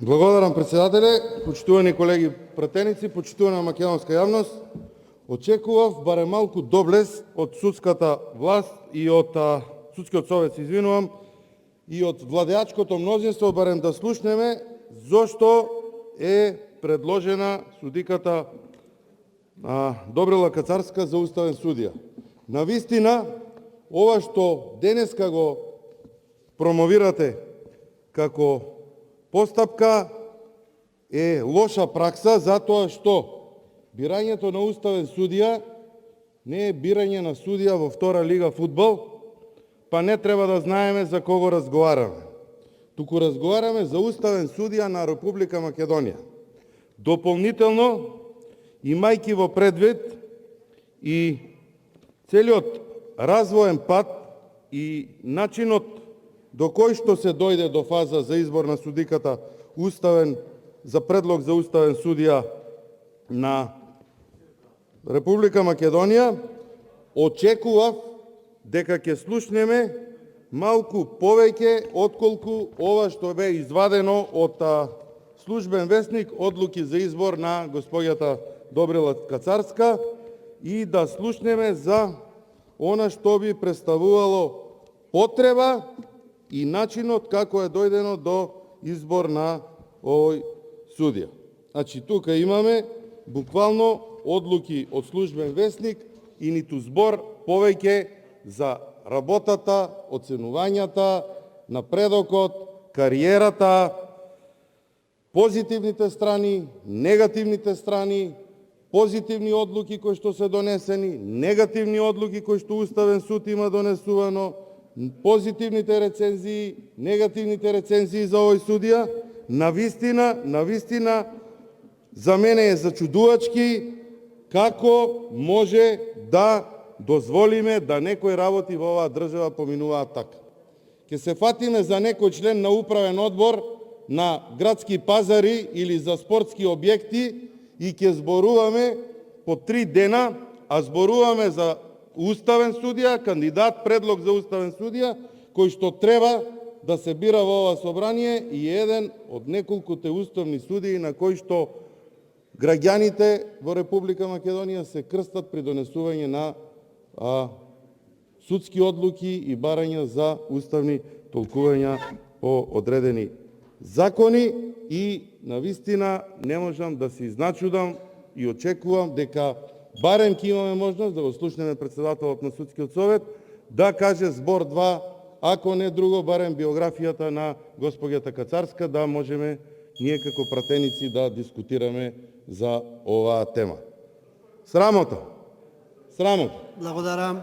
Благодарам, председателе, почитувани колеги пратеници, почитувана македонска јавност. Очекував барем малку доблес од судската власт и од судскиот совет, и од владеачкото мнозинство барем да слушнеме зошто е предложена судиката Добрила Кацарска за уставен судија. Навистина, ова што денеска го промовирате како постапка е лоша пракса, затоа што бирањето на уставен судија не е бирање на судија во втора лига фудбал, па не треба да знаеме за кого разговараме. Туку разговараме за уставен судија на Република Македонија. Дополнително, имајќи во предвид и целиот развоен пат и начинот до кој што се дојде до фаза за избор на судиката за предлог за уставен судија на Република Македонија, очекував дека ќе слушнеме малку повеќе отколку ова што бе извадено од Службен весник, одлуки за избор на госпоѓата Добрила Кацарска, и да слушнеме за она што би представувало потреба и начинот како е дојдено до избор на овој судија. Значи, тука имаме буквално одлуки од Службен весник и ниту збор повеќе за работата, оценувањата, напредокот, кариерата, позитивните страни, негативните страни, позитивни одлуки кои што се донесени, негативни одлуки кои што Уставен суд има донесувано, позитивните рецензии, негативните рецензии за овој судија. Навистина, за мене е зачудувачки како може да дозволиме да некои работи во оваа држава поминуваат така. Ке се фатиме за некој член на управен одбор на градски пазари или за спортски објекти и ќе зборуваме по 3 дена, а зборуваме за уставен судија, кандидат предлог за уставен судија, кој што треба да се бира во ова собрание и еден од неколкуте уставни судии на кои што граѓаните во Република Македонија се крстат при донесување на судски одлуки и барања за уставни толкувања по одредени закони. И навистина не можам да се изначудам и очекувам дека барем ќе имаме можност да го слушнеме председателот на Судскиот совет да каже збор два, ако не друго, барем биографијата на госпоѓата Кацарска, да можеме ние како пратеници да дискутираме за оваа тема. Срамота. Благодарам.